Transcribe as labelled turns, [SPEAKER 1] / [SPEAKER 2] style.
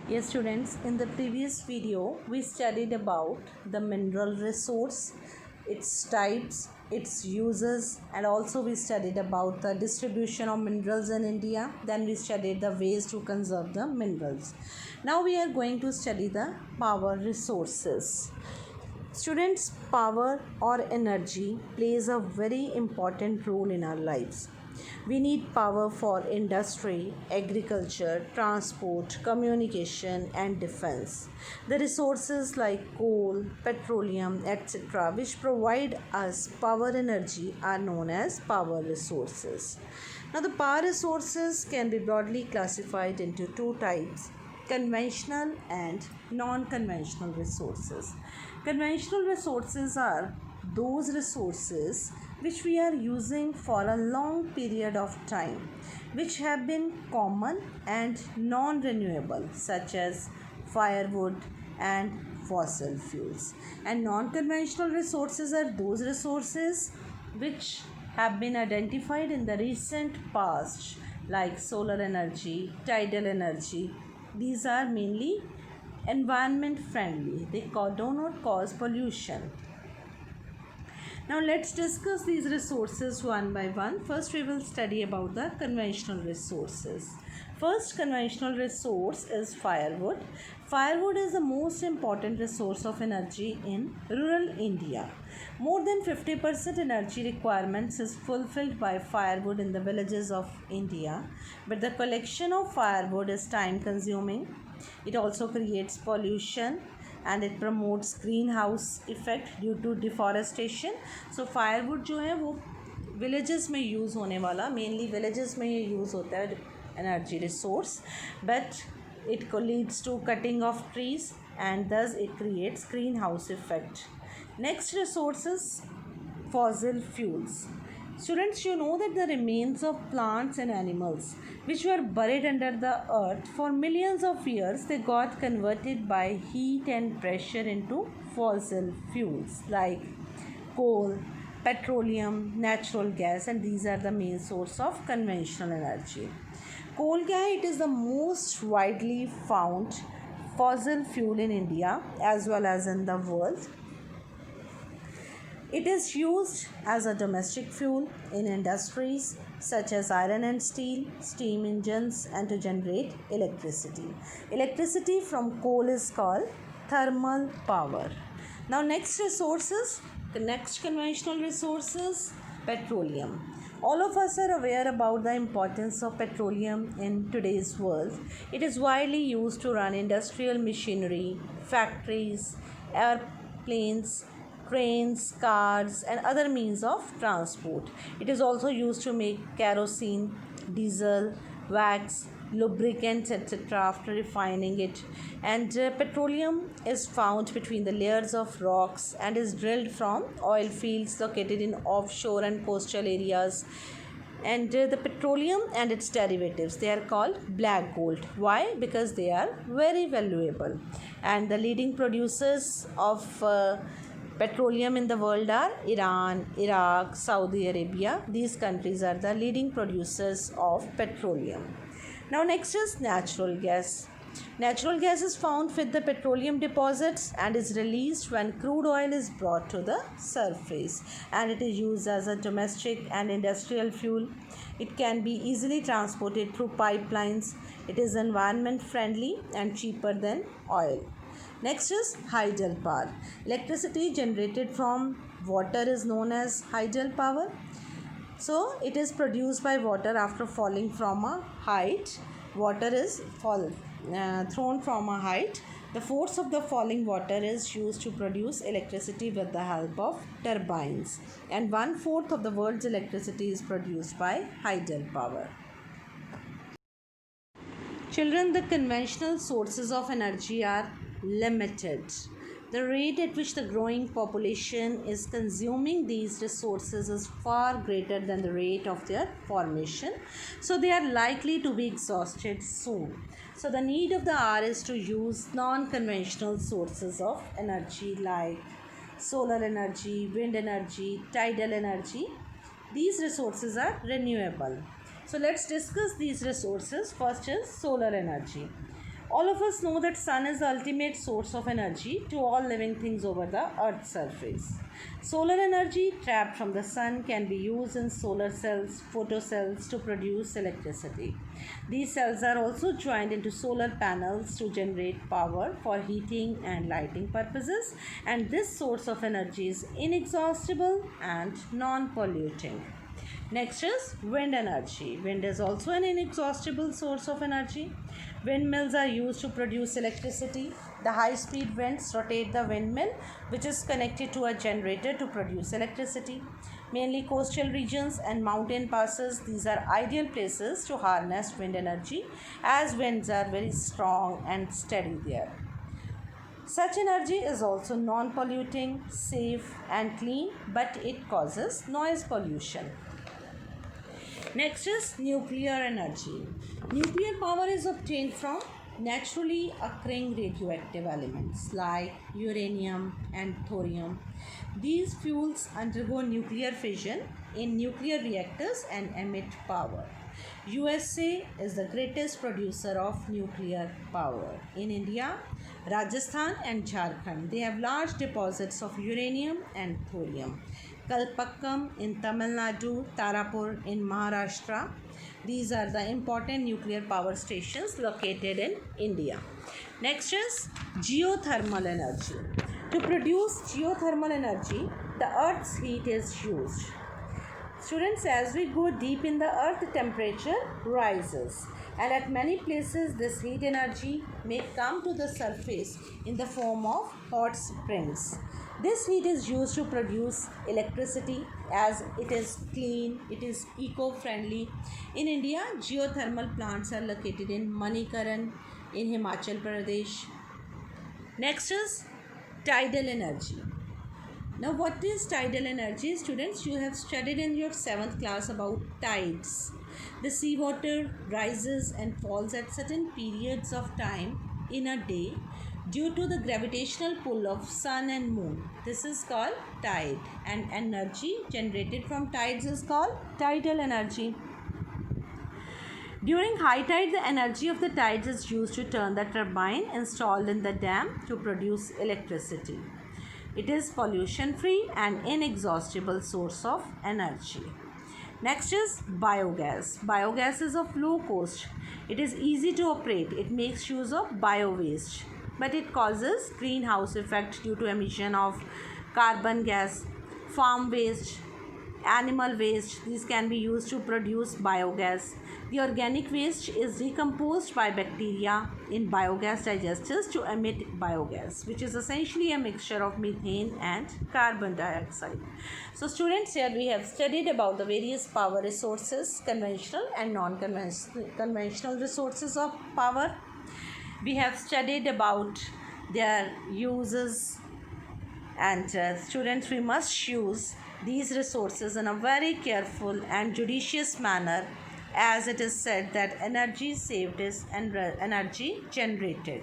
[SPEAKER 1] Yes, students, in the previous video, we studied about the mineral resource, its types, its uses, and also we studied about the distribution of minerals in India. Then we studied the ways to conserve the minerals. Now we are going to study the power resources. Students, power or energy plays a very important role in our lives. We need power for industry, agriculture, transport, communication, and defense. The resources like coal, petroleum, etc., which provide us power energy, are known as power resources. Now, the power resources can be broadly classified into two types: conventional and non conventional resources. Conventional resources are those resources which we are using for a long period of time, which have been common and non renewable, such as firewood and fossil fuels. And non conventional resources are those resources which have been identified in the recent past, like solar energy, tidal energy. These are mainly environment friendly, they do not cause pollution. Now let's discuss these resources one by one. First we will study about the conventional resources. First conventional resource is firewood. Firewood is the most important resource of energy in rural India. More than 50% energy requirements is fulfilled by firewood in the villages of India, but the collection of firewood is time consuming. It also creates pollution and it promotes greenhouse effect due to deforestation. So firewood जो है वो villages में use होने वाला, mainly villages में ये use होता है energy resource, but it leads to cutting of trees and thus it creates greenhouse effect. Next resource is fossil fuels. Students, you know that the remains of plants and animals which were buried under the earth for millions of years, they got converted by heat and pressure into fossil fuels like coal, petroleum, natural gas, and these are the main source of conventional energy. Coal gas, it is the most widely found fossil fuel in India as well as in the world. It is used as a domestic fuel in industries such as iron and steel, steam engines, and to generate electricity. Electricity from coal is called thermal power. Now, next resources, the next conventional resources, petroleum. All of us are aware about the importance of petroleum in today's world. It is widely used to run industrial machinery, factories, airplanes, trains, cars, and other means of transport. It is also used to make kerosene, diesel, wax, lubricants, etc. after refining it. And petroleum is found between the layers of rocks and is drilled from oil fields located in offshore and coastal areas. And the petroleum and its derivatives, they are called black gold. Why? Because they are very valuable. And the leading producers of petroleum in the world are Iran, Iraq, Saudi Arabia. These countries are the leading producers of petroleum. Now next is natural gas. Natural gas is found with the petroleum deposits and is released when crude oil is brought to the surface, and it is used as a domestic and industrial fuel. It can be easily transported through pipelines. It is environment friendly and cheaper than oil. Next is hydel power. Electricity generated from water is known as hydel power. So it is produced by water after falling from a height. Water is thrown from a height. The force of the falling water is used to produce electricity with the help of turbines. And 1/4 of the world's electricity is produced by hydel power. Children, the conventional sources of energy are limited. The rate at which the growing population is consuming these resources is far greater than the rate of their formation. So they are likely to be exhausted soon. So the need of the hour is to use non-conventional sources of energy like solar energy, wind energy, tidal energy. These resources are renewable. So let's discuss these resources. First is solar energy. All of us know that sun is the ultimate source of energy to all living things over the earth's surface. Solar energy trapped from the sun can be used in solar cells, photocells to produce electricity. These cells are also joined into solar panels to generate power for heating and lighting purposes, and this source of energy is inexhaustible and non-polluting. Next is wind energy. Wind is also an inexhaustible source of energy. Windmills are used to produce electricity. The high-speed winds rotate the windmill, which is connected to a generator to produce electricity. Mainly coastal regions and mountain passes, these are ideal places to harness wind energy, as winds are very strong and steady there. Such energy is also non-polluting, safe and clean, but it causes noise pollution. Next is nuclear energy. Nuclear power is obtained from naturally occurring radioactive elements like uranium and thorium. These fuels undergo nuclear fission in nuclear reactors and emit power. USA is the greatest producer of nuclear power. In India, Rajasthan and Jharkhand, they have large deposits of uranium and thorium. Kalpakkam in Tamil Nadu, Tarapur in Maharashtra. These are the important nuclear power stations located in India. Next is geothermal energy. To produce geothermal energy, the earth's heat is used. Students, as we go deep in the earth, the temperature rises, and at many places this heat energy may come to the surface in the form of hot springs. This heat is used to produce electricity, as it is clean, it is eco-friendly. In India, geothermal plants are located in Manikaran in Himachal Pradesh. Next is tidal energy. Now, what is tidal energy? Students, you have studied in your 7th class about tides. The seawater rises and falls at certain periods of time in a day due to the gravitational pull of sun and moon. This is called tide, and energy generated from tides is called tidal energy. During high tide, the energy of the tides is used to turn the turbine installed in the dam to produce electricity. It is pollution-free and inexhaustible source of energy. Next is biogas. Biogas is of low cost. It is easy to operate. It makes use of bio-waste, but it causes greenhouse effect due to emission of carbon gas, farm waste, animal waste. These can be used to produce biogas. The organic waste is decomposed by bacteria in biogas digesters to emit biogas, which is essentially a mixture of methane and carbon dioxide. So students, here we have studied about the various power resources, conventional and non-conventional resources of power. We have studied about their uses, and students, we must use these resources in a very careful and judicious manner, as it is said that energy saved is energy generated.